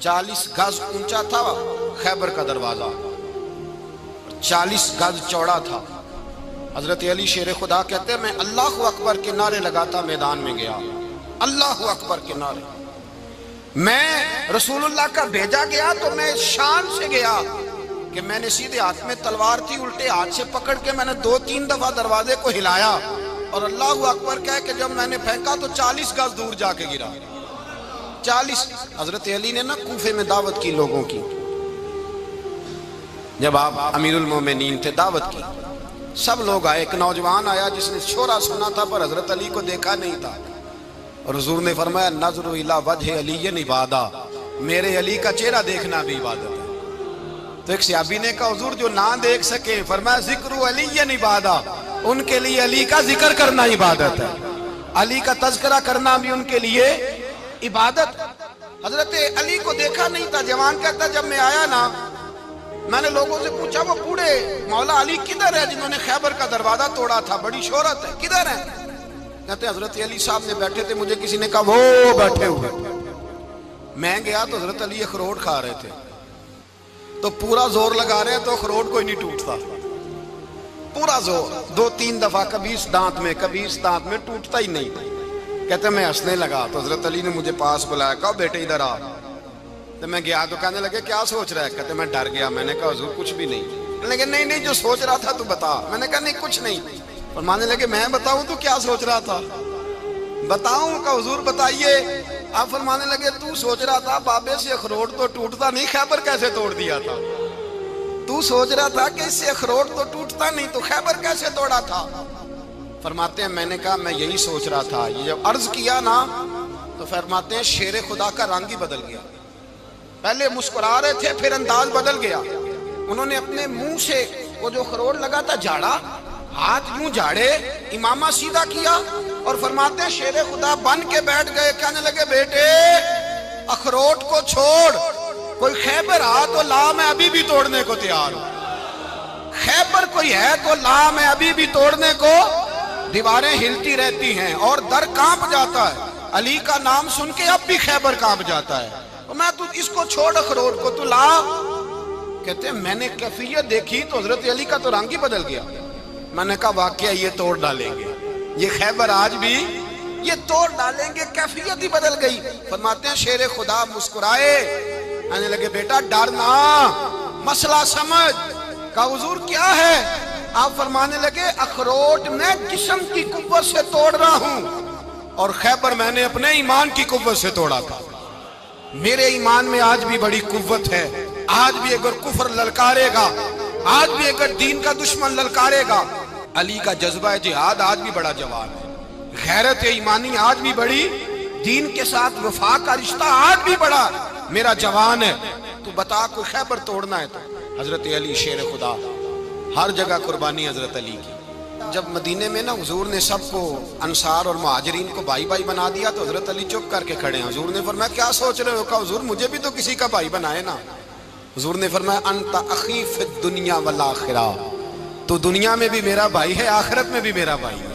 40 گز اونچا تھا خیبر کا دروازہ، 40 گز چوڑا تھا۔ حضرت علی شیر خدا کہتے ہیں میں اللہ اکبر کے نعرے لگاتا میدان میں گیا، اللہ اکبر کے نعرے۔ میں رسول اللہ کا بھیجا گیا تو میں شان سے گیا کہ میں نے سیدھے ہاتھ میں تلوار تھی، الٹے ہاتھ سے پکڑ کے میں نے 2-3 دفعہ دروازے کو ہلایا اور اللہ اکبر کہہ کہ جب میں نے پھینکا تو 40 گز دور جا کے گرا۔ 40۔ حضرت علی نے نا کوفے میں دعوت کی لوگوں کی، جب آپ امیر المومنین تھے، دعوت کی، سب لوگ آئے۔ ایک نوجوان آیا جس نے شورا سنا تھا پر حضرت علی کو دیکھا نہیں تھا، اور حضور نے فرمایا نظر الی وجہ علی عبادہ، میرے علی کا چہرہ دیکھنا بھی عبادت ہے۔ تو ایک صحابی نے کہا حضور جو نہ دیکھ سکے، فرمایا ذکر علی عبادہ، ان کے لیے علی کا ذکر کرنا عبادت ہے، علی کا تذکرہ کرنا بھی ان کے لیے عبادت۔ حضرت علی کو دیکھا نہیں تھا۔ جوان کہتا جب میں آیا نا، میں نے لوگوں سے پوچھا وہ بوڑھے مولا علی کدھر ہے جنہوں نے خیبر کا دروازہ توڑا تھا، بڑی شہرت ہے، کدھر ہے؟ کہتے حضرت علی صاحب نے بیٹھے تھے، مجھے کسی نے کہا وہ بیٹھے ہوئے۔ میں گیا تو حضرت علی اخروٹ کھا رہے تھے، تو پورا زور لگا رہے ہیں تو اخروٹ کوئی نہیں ٹوٹتا، پورا زور 2-3 دفعہ، کبھی اس دانت میں کبھی اس دانت میں، ٹوٹتا ہی نہیں۔ کہتے میں ہنسنے لگا تو حضرت علی نے مجھے پاس بلایا، کہا بیٹے ادھر آ۔ تو میں گیا تو کہنے لگے کیا سوچ رہا ہے؟ کہتے میں ڈر گیا۔ میں نے کہا حضور کچھ بھی نہیں۔ کہنے لگے نہیں نہیں جو سوچ رہا تھا تو بتا۔ میں نے کہا نہیں کچھ نہیں۔ فرمانے لگے میں بتاؤں تو کیا سوچ رہا تھا؟ بتاؤں؟ کہ حضور بتائیے۔ آپ فرمانے لگے تو سوچ رہا تھا بابے سے اخروٹ تو ٹوٹتا نہیں، خیبر کیسے توڑ دیا تھا؟ تو سوچ رہا تھا کہ اس سے اخروٹ تو ٹوٹتا نہیں تو خیبر کیسے توڑا تھا؟ فرماتے ہیں میں نے کہا میں یہی سوچ رہا تھا۔ یہ جب عرض کیا نا تو فرماتے ہیں شیر خدا کا رنگ ہی بدل گیا، پہلے مسکرا رہے تھے پھر انداز بدل گیا۔ انہوں نے اپنے منہ سے وہ جو خروٹ لگا تھا جھاڑا، ہاتھ یوں جھاڑے، امامہ سیدھا کیا، اور فرماتے ہیں شیر خدا بن کے بیٹھ گئے۔ کہنے لگے بیٹے اخروٹ کو چھوڑ، کوئی خیبر آ تو لا، میں ابھی بھی توڑنے کو تیار ہوں۔ خیبر کوئی ہے تو لا، میں ابھی بھی توڑنے کو۔ دیواریں ہلتی رہتی ہیں اور در کانپ جاتا ہے، علی کا نام سن کے اب بھی خیبر کانپ جاتا ہے، میں تو اس کو چھوڑ اخروٹ کو تو لا۔ کہتے ہیں میں نے کیفیت دیکھی تو حضرت علی کا تو رنگ ہی بدل گیا۔ میں نے کہا واقعہ یہ توڑ ڈالیں گے، یہ خیبر آج بھی یہ توڑ ڈالیں گے، کیفیت ہی بدل گئی۔ فرماتے ہیں شیر خدا مسکرائے، کہنے لگے بیٹا ڈرنا، مسئلہ سمجھ۔ کہا حضور کیا ہے؟ آپ فرمانے لگے اخروٹ میں جسم کی قوت سے توڑ رہا ہوں، اور خیبر میں نے اپنے ایمان کی قوت سے توڑا تھا۔ میرے ایمان میں آج بھی بڑی قوت ہے، آج بھی اگر کفر للکارے گا، آج بھی اگر دین کا دشمن للکارے گا، علی کا جذبہ جہاد آج بھی بڑا جوان ہے، غیرت ایمانی آج بھی بڑی، دین کے ساتھ وفا کا رشتہ آج بھی بڑا میرا جوان ہے۔ تو بتا کوئی خیبر توڑنا ہے تو حضرت علی شیر خدا، ہر جگہ قربانی حضرت علی کی۔ جب مدینے میں نا حضور نے سب کو انصار اور مہاجرین کو بھائی بھائی بنا دیا تو حضرت علی چپ کر کے کھڑے ہیں۔ حضور نے فرمایا کیا سوچ رہے ہو؟ کہا حضور مجھے بھی تو کسی کا بھائی بنائے نا۔ حضور نے فرمایا انت اخی فی الدنیا والآخرہ، تو دنیا میں بھی میرا بھائی ہے، آخرت میں بھی میرا بھائی ہے۔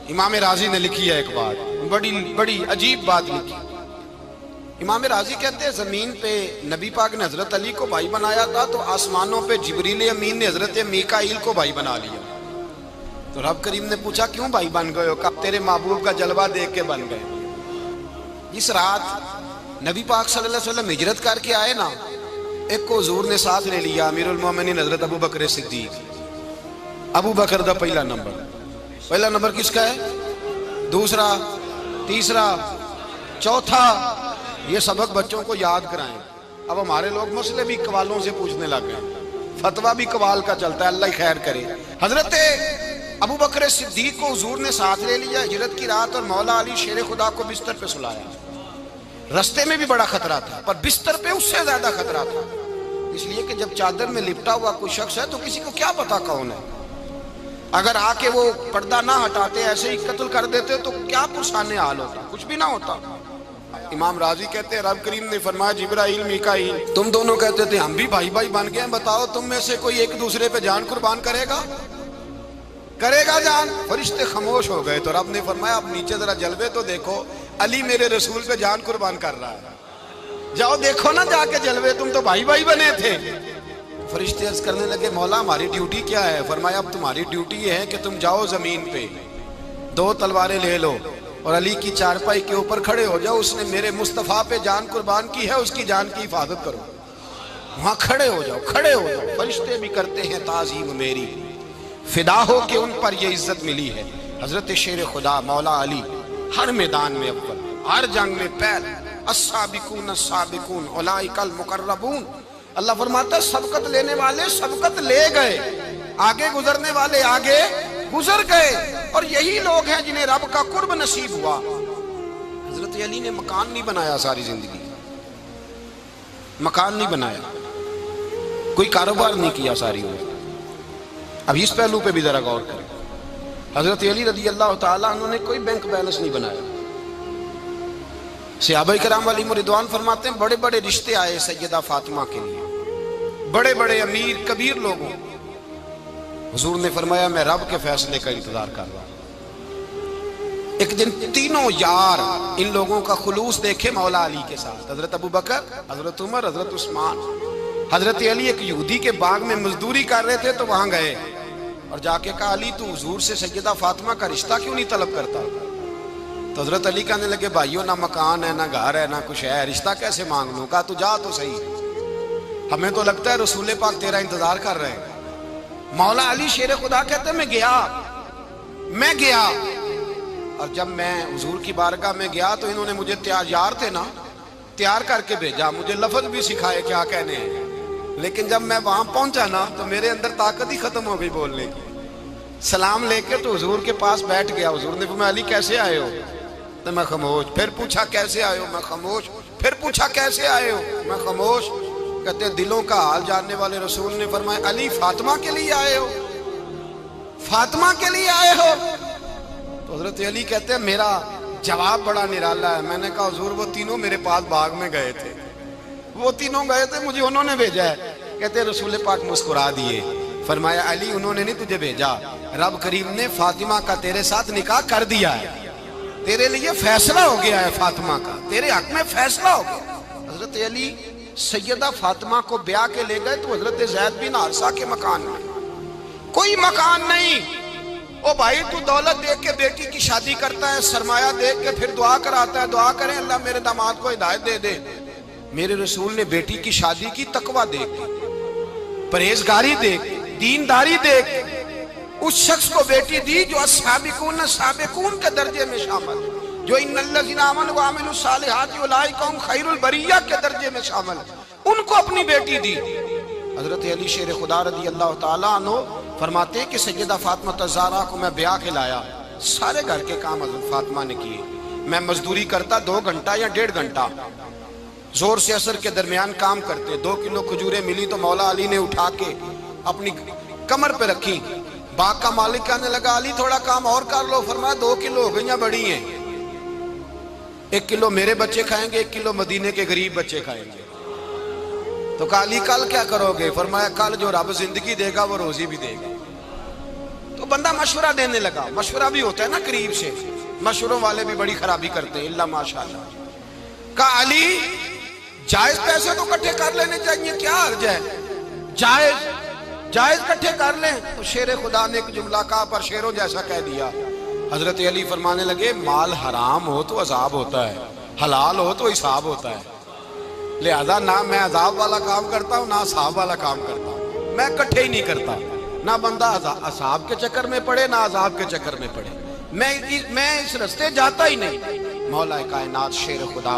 امام راضی نے لکھی ہے ایک بات، بڑی عجیب بات لکھی۔ امام راضی کہتے ہیں زمین پہ نبی پاک نے حضرت علی کو بھائی بنایا تھا تو آسمانوں پہ جبریل امین نے حضرت میکائیل کو بھائی بنا لیا۔ تو رب کریم نے پوچھا کیوں بھائی بن گئے ہو؟ کہا تیرے محبوب کا جلوہ دیکھ کے بن گئے۔ اس رات نبی پاک صلی اللہ علیہ وسلم ہجرت کر کے آئے نا، ایک کو حضور نے ساتھ لے لیا، امیر المومنین حضرت ابو بکر صدیق۔ ابو بکر دا پہلا نمبر کس کا ہے؟ دوسرا، تیسرا، چوتھا، یہ سبق بچوں کو یاد کرائیں۔ اب ہمارے لوگ مسئلے بھی قوالوں سے پوچھنے لگ گئے، فتویٰ بھی قوال کا چلتا ہے، اللہ ہی خیر کرے۔ حضرت ابو بکر صدیق کو حضور نے ساتھ لے لیا ہجرت کی رات، اور مولا علی شیر خدا کو بستر پہ سلایا۔ رستے میں بھی بڑا خطرہ تھا پر بستر پہ اس سے زیادہ خطرہ تھا، اس لیے کہ جب چادر میں لپٹا ہوا کوئی شخص ہے تو کسی کو کیا پتا کون ہے، اگر آ کے وہ پردہ نہ ہٹاتے ایسے ہی قتل کر دیتے تو کیا پرسانے حال ہوتا، کچھ بھی نہ ہوتا۔ امام راضی کہتے ہیں رب کریم نے فرمایا جبرائیل میکائیل تم دونوں کہتے تھے ہم بھی بھائی بھائی بن گئے ہیں، بتاؤ تم میں سے کوئی ایک دوسرے پہ جان قربان کرے گا؟ کرے گا جان؟ فرشتے خاموش ہو گئے تو رب نے فرمایا اب نیچے ذرا جلوے تو دیکھو، علی میرے رسول پہ جان قربان کر رہا ہے، جاؤ دیکھو نا جا کے جلوے، تم تو بھائی بھائی بنے تھے۔ فرشتے عرض کرنے لگے مولا ہماری ڈیوٹی کیا ہے؟ فرمایا اب تمہاری ڈیوٹی یہ ہے کہ تم جاؤ زمین پہ، 2 تلواریں لے لو اور علی کی چارپائی کے اوپر کھڑے ہو جاؤ، اس نے میرے مصطفیٰ پہ جان قربان کی ہے، اس کی جان کی حفاظت کرو۔ وہاں کھڑے ہو جاؤ، کھڑے ہو جاؤ۔ فرشتے بھی کرتے ہیں تعظیم میری، فدا ہو کہ ان پر یہ عزت ملی ہے۔ حضرت شیر خدا مولا علی ہر میدان میں اول، ہر جنگ میں پہل، السابقون السابقون اولئک المقربون۔ اللہ فرماتا ہے سبقت لینے والے سبقت لے گئے، آگے گزرنے والے آگے گزر گئے، اور یہی لوگ ہیں جنہیں رب کا قرب نصیب ہوا۔ حضرت علی نے مکان نہیں بنایا ساری زندگی، مکان نہیں بنایا، کوئی کاروبار نہیں کیا ساری عمر۔ اب اس پہلو پہ بھی ذرا غور کریں، حضرت علی رضی اللہ تعالیٰ عنہ نے کوئی بینک بیلنس نہیں بنایا۔ صحابہ کرام علیہم رضوان فرماتے ہیں بڑے بڑے رشتے آئے سیدہ فاطمہ کے لیے، بڑے بڑے امیر کبیر لوگوں، حضور نے فرمایا میں رب کے فیصلے کا انتظار کر رہا ہوں۔ ایک دن تینوں یار ان لوگوں کا خلوص دیکھے مولا علی کے ساتھ، حضرت ابو بکر، حضرت عمر، حضرت عثمان۔ حضرت علی ایک یہودی کے باغ میں مزدوری کر رہے تھے تو وہاں گئے اور جا کے کہا علی تو حضور سے سیدہ فاطمہ کا رشتہ کیوں نہیں طلب کرتا؟ تو حضرت علی کہنے لگے بھائیو نہ مکان ہے، نہ گھر ہے، نہ کچھ ہے، رشتہ کیسے مانگ لوں؟ کہا تو جا تو صحیح، ہمیں تو لگتا ہے رسول پاک تیرا انتظار کر رہے ہیں۔ مولا علی شیر خدا کہتے ہیں میں گیا اور جب میں حضور کی بارگاہ میں گیا تو انہوں نے مجھے تیار تھے نا، تیار کر کے بھیجا، مجھے لفظ بھی سکھائے کیا کہنے ہیں، لیکن جب میں وہاں پہنچا نا تو میرے اندر طاقت ہی ختم ہو گئی بولنے کی۔ سلام لے کے تو حضور کے پاس بیٹھ گیا، حضور نے فرمایا علی کیسے آئے ہو؟ تو میں خاموش، پھر پوچھا کیسے آئے ہو؟ میں خاموش، پھر پوچھا کیسے آئے ہو؟ میں خاموش۔ کہتے ہیں دلوں کا حال جاننے والے رسول نے فرمایا علی فاطمہ کے لیے آئے ہو؟ فاطمہ کے لیے آئے ہو؟ تو حضرت علی کہتے ہیں میرا جواب بڑا نرالا ہے۔ میں نے کہا حضور وہ تینوں میرے پاس باغ میں گئے تھے، وہ تینوں گئے تھے، مجھے انہوں نے بھیجا ہے۔ کہتے ہیں رسول پاک مسکرا دیے، فرمایا علی انہوں نے نہیں تجھے بھیجا، رب کریم نے فاطمہ کا تیرے ساتھ نکاح کر دیا ہے، تیرے لیے فیصلہ ہو گیا ہے، فاطمہ کا تیرے حق میں فیصلہ ہو گیا۔ حضرت علی سیدہ فاطمہ کو بیاہ کے لے گئے تو حضرت زید بن حارثہ کے مکان میں کوئی مکان نہیں۔ او بھائی تو دولت دیکھ کے بیٹی کی شادی کرتا ہے، سرمایہ دیکھ کے پھر دعا کراتا ہے، دعا کریں اللہ میرے داماد کو ہدایت دے دے۔ میرے رسول نے بیٹی کی شادی کی تقوی دیکھ کے، پرہیزگاری دیکھ کے، دینداری دیکھ کے اس شخص کو بیٹی دی جو السابقون السابقون کے درجے میں شامل، جو ان الذین آمنوا وعملوا الصالحات اولئک هم خیر البریہ کے درجے میں شامل، ان کو اپنی بیٹی دی۔ حضرت علی شیر خدا رضی اللہ تعالیٰ عنہ فرماتے ہیں کہ سیدہ فاطمہ الزہرا کو میں بیاہ کے لایا، سارے گھر کے کام حضرت فاطمہ نے کیے، میں مزدوری کرتا 2 گھنٹہ یا 1.5 گھنٹہ، زور سے عصر کے درمیان کام کرتے، 2 کلو کھجوریں ملی تو مولا علی نے اٹھا کے اپنی کمر پہ رکھی۔ باغ کا مالک کہنے لگا علی تھوڑا کام اور کر لو، فرمایا 2 کلو ہو گئیاں بڑی ہیں، 1 کلو میرے بچے کھائیں گے، 1 کلو مدینے کے غریب بچے کھائیں گے۔ تو کہا علی کل کیا کرو گے؟ فرمایا کل جو رب زندگی دے گا وہ روزی بھی دے گا۔ تو بندہ مشورہ دینے لگا، مشورہ بھی ہوتا ہے نا قریب سے، مشوروں والے بھی بڑی خرابی کرتے ہیں اللہ ماشاءاللہ۔ کہا علی جائز پیسے تو کٹھے کر لینے چاہیے، کیا حرج ہے، جائز کٹھے کر لیں۔ تو شیر خدا نے ایک جملہ کہا پر شیروں جیسا کہہ دیا۔ حضرت علی فرمانے لگے مال حرام ہو تو عذاب ہوتا ہے، حلال ہو تو حساب ہوتا ہے، لہذا نہ میں عذاب والا کام کرتا ہوں نہ حساب والا کام کرتا ہوں، میں کٹھے ہی نہیں کرتا، نہ بندہ حساب کے چکر میں پڑے نہ عذاب کے چکر میں پڑے، میں اس رستے جاتا ہی نہیں۔ مولا کائنات شیر خدا۔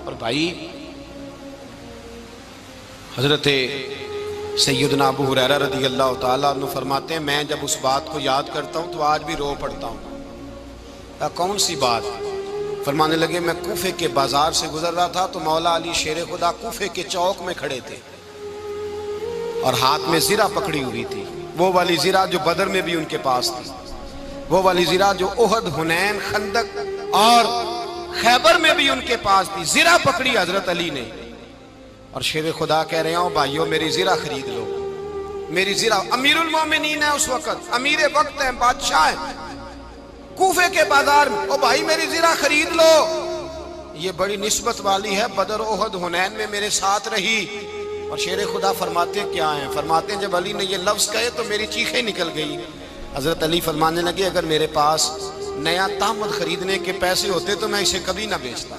اور بھائی حضرت سیدنا ابو ہریرہ رضی اللہ تعالیٰ عنہ فرماتے ہیں میں جب اس بات کو یاد کرتا ہوں تو آج بھی رو پڑتا ہوں۔ کون سی بات؟ فرمانے لگے میں کوفے کے بازار سے گزر رہا تھا تو مولا علی شیر خدا کوفے کے چوک میں کھڑے تھے اور ہاتھ میں زرہ پکڑی ہوئی تھی، وہ والی زرہ جو بدر میں بھی ان کے پاس تھی، وہ والی زرہ جو احد، حنین، خندق اور خیبر میں بھی ان کے پاس تھی۔ زرہ پکڑی حضرت علی نے اور شیر خدا کہہ رہے ہوں بھائیو میری زرہ خرید لو، میری زرا امیر المومنین ہے اس وقت، امیر وقت ہے، بادشاہ ہے کوفے کے بازار میں، او بھائی میری زرا خرید لو، یہ بڑی نسبت والی ہے، بدر احد حنین میں میرے ساتھ رہی۔ اور شیر خدا فرماتے کیا ہیں؟ فرماتے ہیں جب علی نے یہ لفظ کہے تو میری چیخیں نکل گئی۔ حضرت علی فرمانے لگے اگر میرے پاس نیا تامد خریدنے کے پیسے ہوتے تو میں اسے کبھی نہ بیچتا،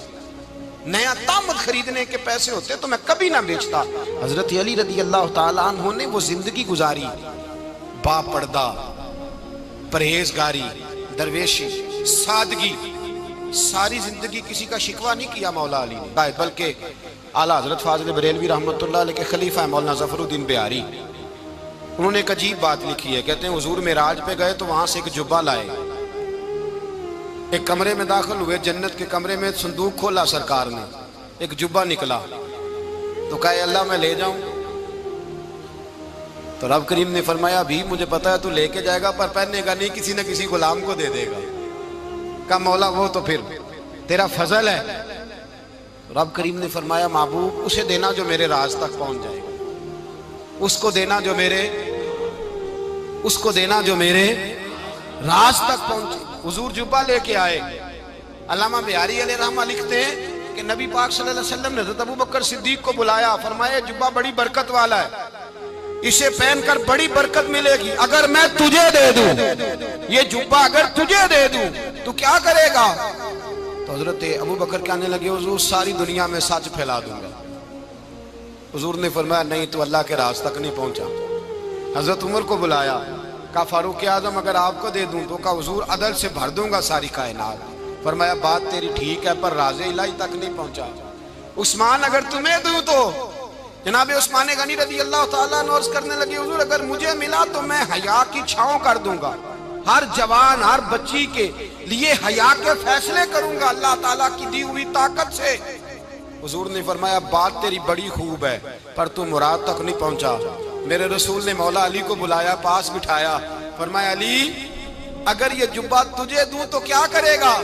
نیا تامد خریدنے کے پیسے ہوتے تو میں کبھی نہ بیچتا۔ حضرت علی رضی اللہ تعالیٰ عنہ نے وہ زندگی گزاری، با پردہ، پرہیزگاری، درویشی، سادگی، ساری زندگی کسی کا شکوہ نہیں کیا مولا علی نے، بلکہ اعلیٰ حضرت فاضل بریلوی رحمۃ اللہ علیہ کے خلیفہ مولانا ظفر الدین بہاری، انہوں نے ایک عجیب بات لکھی ہے، کہتے ہیں حضور معراج پہ گئے تو وہاں سے ایک جبہ لائے، ایک کمرے میں داخل ہوئے، جنت کے کمرے میں صندوق کھولا سرکار نے، ایک جبہ نکلا تو کہا اے اللہ میں لے جاؤں؟ تو رب کریم نے فرمایا ابھی مجھے پتا ہے تو لے کے جائے گا پر پہننے گا نہیں، کسی نہ کسی غلام کو دے دے گا۔ کہا مولا وہ تو پھر تیرا فضل ہے۔ رب کریم نے فرمایا محبوب اسے دینا جو میرے راز تک پہنچ جائے گا، اس کو دینا جو میرے راز تک پہنچے۔ حضور جبہ لے کے آئے۔ علامہ بہاری علیہ رحمہ لکھتے ہیں کہ نبی پاک صلی اللہ علیہ وسلم نے حضرت ابوبکر صدیق کو بلایا، فرمایا جبہ بڑی برکت والا ہے، اسے پہن کر بڑی برکت ملے گی، اگر میں تجھے دے دوں یہ جبہ، اگر تجھے دے دوں تو کیا کرے گا؟ تو حضرت ابوبکر کہنے لگے حضور ساری دنیا میں سچ پھیلا دوں گا۔ حضور نے فرمایا نہیں تو اللہ کے راز تک نہیں پہنچا۔ حضرت عمر کو بلایا، کہا فاروق اعظم اگر آپ کو دے دوں تو کہا حضور عدل سے بھر دوں گا ساری کائنات۔ فرمایا بات تیری ٹھیک ہے پر راز الہی تک نہیں پہنچا۔ عثمان اگر تمہیں دوں تو جناب عثمان غنی رضی اللہ تعالیٰ عنہ عرض کرنے لگے حضور اگر مجھے ملا تو میں حیا کی چھاؤں کر دوں گا، ہر جوان ہر بچی کے لیے حیا کے فیصلے کروں گا اللہ تعالیٰ کی دی ہوئی طاقت سے۔ حضور نے فرمایا بات تیری بڑی خوب ہے پر تو مراد تک نہیں پہنچا۔ میرے رسول نے مولا علی کو بلایا، پاس بٹھایا، فرمایا علی اگر یہ جبہ تجھے دوں تو کیا کرے گا؟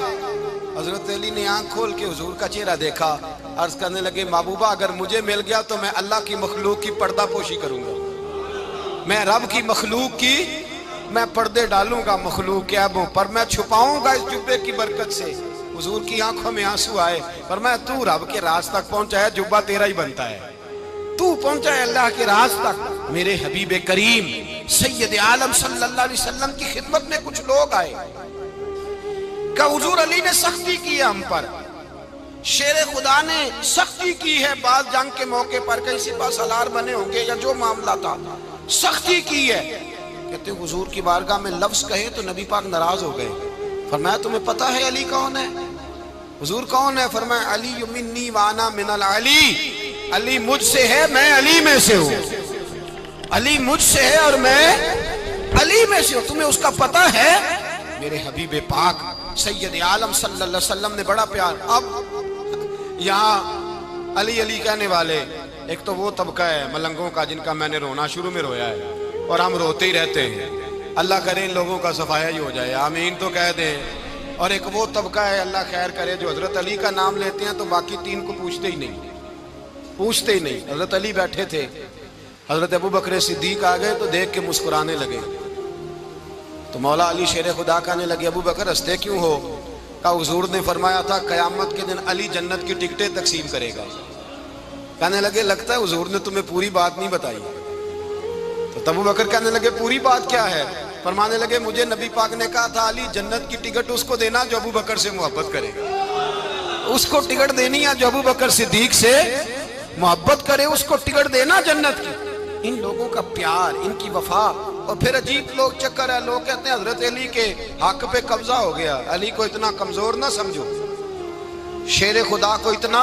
حضرت علی نے آنکھ کھول کے حضور کا چہرہ دیکھا، عرض کرنے لگے محبوبہ اگر مجھے مل گیا تو میں اللہ کی مخلوق کی پردہ پوشی کروں گا، میں رب کی مخلوق کی میں پردے ڈالوں گا، مخلوق کے عیبوں پر میں چھپاؤں گا اس جبے کی برکت سے۔ حضور کی آنکھوں میں آنسو آئے، فرمایا تو رب کے راز تک پہنچا ہے، جبہ تیرا ہی بنتا ہے، تو پہنچا ہے اللہ کے راز تک۔ میرے حبیب کریم سید عالم صلی اللہ علیہ وسلم کی خدمت میں کچھ لوگ آئے کہ حضور علی نے سختی کی ہے ہم پر، شیر خدا نے سختی کی ہے، بعض جنگ کے موقع پر کہیں سپاہ سالار بنے ہوں گے یا جو معاملہ تھا سختی کی ہے۔ کہتے ہیں حضور کی بارگاہ میں لفظ کہے تو نبی پاک ناراض ہو گئے۔ فرمایا تمہیں پتا ہے علی کون ہے؟ حضور کون ہے؟ فرمایا علی منی وانا من العلی، علی مجھ سے ہے میں علی میں سے ہوں، علی مجھ سے ہے اور میں علی میں سے ہوں، تمہیں اس کا پتہ ہے؟ میرے حبیب پاک سید عالم صلی اللہ علیہ وسلم نے بڑا پیار۔ اب یہاں علی علی کہنے والے ایک تو وہ طبقہ ہے ملنگوں کا جن کا میں نے رونا شروع میں رویا ہے اور ہم روتے ہی رہتے ہیں، اللہ کرے ان لوگوں کا صفایا ہی ہو جائے، آمین تو کہہ دیں۔ اور ایک وہ طبقہ ہے اللہ خیر کرے جو حضرت علی کا نام لیتے ہیں تو باقی تین کو پوچھتے ہی نہیں۔ حضرت علی بیٹھے تھے، حضرت ابوبکر صدیق آ گئے تو دیکھ کے مسکرانے لگے، تو مولا علی شیر خدا کہنے لگے ابوبکر ہنستے کیوں ہو؟ کہا حضور نے فرمایا تھا قیامت کے دن علی جنت کی ٹکٹیں تقسیم کرے گا۔ کہنے لگے لگتا ہے حضور نے تمہیں پوری بات نہیں بتائی۔ تو ابوبکر کہنے لگے پوری بات کیا ہے؟ فرمانے لگے مجھے نبی پاک نے کہا تھا علی جنت کی ٹکٹ اس کو دینا جو ابوبکر سے محبت کرے گا، اس کو ٹکٹ دینی ہے جو ابوبکر صدیق سے محبت کرے، اس کو ٹکٹ دینا جنت کی۔ ان لوگوں کا پیار، ان کی وفا۔ اور پھر عجیب لوگ چکر ہے، لوگ کہتے ہیں حضرت علی کے حق پہ قبضہ ہو گیا، علی کو اتنا کمزور نہ سمجھو، شیر خدا کو اتنا،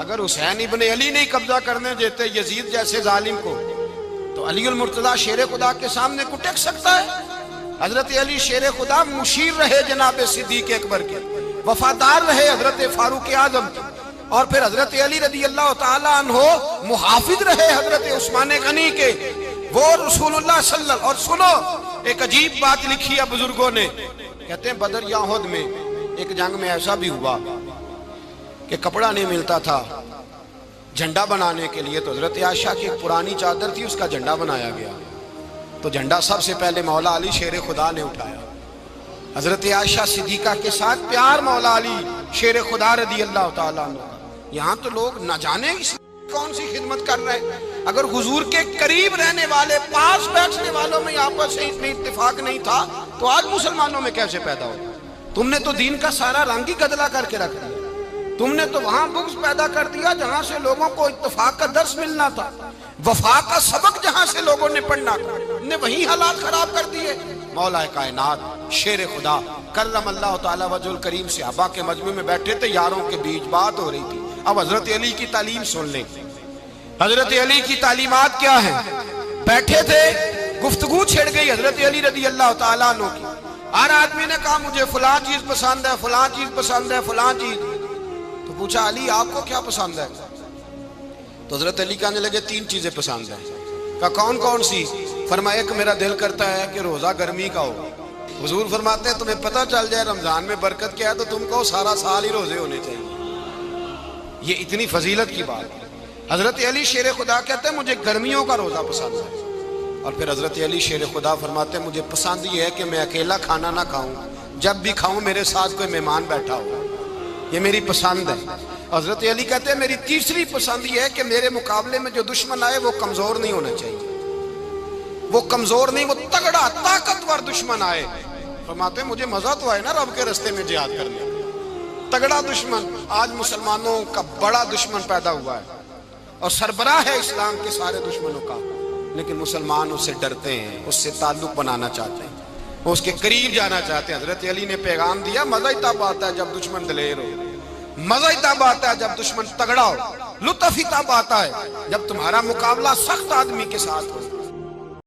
اگر حسین ابن علی نہیں قبضہ کرنے دیتے یزید جیسے ظالم کو تو علی المرتضیٰ شیر خدا کے سامنے کو ٹک سکتا ہے؟ حضرت علی شیر خدا مشیر رہے جناب صدیق اکبر کے، وفادار رہے حضرت فاروق اعظم کے، اور پھر حضرت علی رضی اللہ تعالیٰ عنہ محافظ رہے حضرت عثمان غنی کے، وہ رسول اللہ صلی اللہ۔ اور سنو ایک عجیب بات لکھی ہے بزرگوں نے، کہتے ہیں بدر یا احد میں ایک جنگ میں ایسا بھی ہوا کہ کپڑا نہیں ملتا تھا، جھنڈا بنانے کے لیے تو حضرت عائشہ کی ایک پرانی چادر تھی، اس کا جھنڈا بنایا گیا۔ تو جھنڈا سب سے پہلے مولا علی شیر خدا نے اٹھایا۔ حضرت عائشہ صدیقہ کے ساتھ پیار مولا علی شیر خدا رضی اللہ تعالیٰ عنہ۔ یہاں تو لوگ نہ جانے اس کون سی خدمت کر رہے ہیں۔ اگر حضور کے قریب رہنے والے، پاس بیٹھنے والوں میں آپس سے اتنے اتفاق نہیں تھا تو آج مسلمانوں میں کیسے پیدا ہو؟ تم نے تو دین کا سارا رنگ ہی گدلا کر کے رکھ دیا۔ تم نے تو وہاں بغض پیدا کر دیا جہاں سے لوگوں کو اتفاق کا درس ملنا تھا، وفا کا سبق جہاں سے لوگوں نے پڑھنا تھا، نے وہی حالات خراب کر دیے۔ مولا کائنات شیر خدا کرم اللہ تعالیٰ وجہ الکریم صحابہ کے مجمع میں بیٹھے تھے، یاروں کے بیچ بات ہو رہی تھی۔ اب حضرت علی کی تعلیم سن لیں، حضرت علی کی تعلیمات کیا ہیں۔ بیٹھے تھے، گفتگو چھڑ گئی حضرت علی رضی اللہ تعالیٰ عنہ کی۔ ہر آدمی نے کہا مجھے فلاں چیز پسند ہے، فلاں چیز پسند ہے، فلاں چیز۔ تو پوچھا علی آپ کو کیا پسند ہے؟ تو حضرت علی کہنے لگے 3 چیزیں پسند ہیں۔ کہا کون کون سی؟ فرمایا ایک میرا دل کرتا ہے کہ روزہ گرمی کا ہو۔ حضور فرماتے ہیں تمہیں پتہ چل جائے رمضان میں برکت کیا ہے تو تم کو سارا سال ہی روزے ہونے چاہیے۔ یہ اتنی فضیلت کی بات ہے۔ حضرت علی شیر خدا کہتے ہیں مجھے گرمیوں کا روزہ پسند ہے۔ اور پھر حضرت علی شیر خدا فرماتے ہیں مجھے پسند یہ ہے کہ میں اکیلا کھانا نہ کھاؤں، جب بھی کھاؤں میرے ساتھ کوئی مہمان بیٹھا ہو، یہ میری پسند ہے۔ حضرت علی کہتے ہیں میری تیسری پسند یہ ہے کہ میرے مقابلے میں جو دشمن آئے وہ کمزور نہیں ہونا چاہیے، وہ کمزور نہیں، وہ تگڑا طاقتور دشمن آئے۔ فرماتے ہیں مجھے مزہ تو آئے نا رب کے رستے میں جہاد کرنے، تگڑا دشمن۔ آج مسلمانوں کا بڑا دشمن پیدا ہوا ہے اور سربراہ ہے اسلام کے سارے دشمنوں کا، لیکن مسلمان اس سے ڈرتے ہیں، اس سے تعلق بنانا چاہتے ہیں، وہ اس کے قریب جانا چاہتے ہیں۔ حضرت علی نے پیغام دیا مزہ ہی تب آتا ہے جب دشمن دلیر ہو، مزہ ہی تب آتا ہے جب دشمن تگڑا ہو، لطف ہی تب آتا ہے جب تمہارا مقابلہ سخت آدمی کے ساتھ ہو۔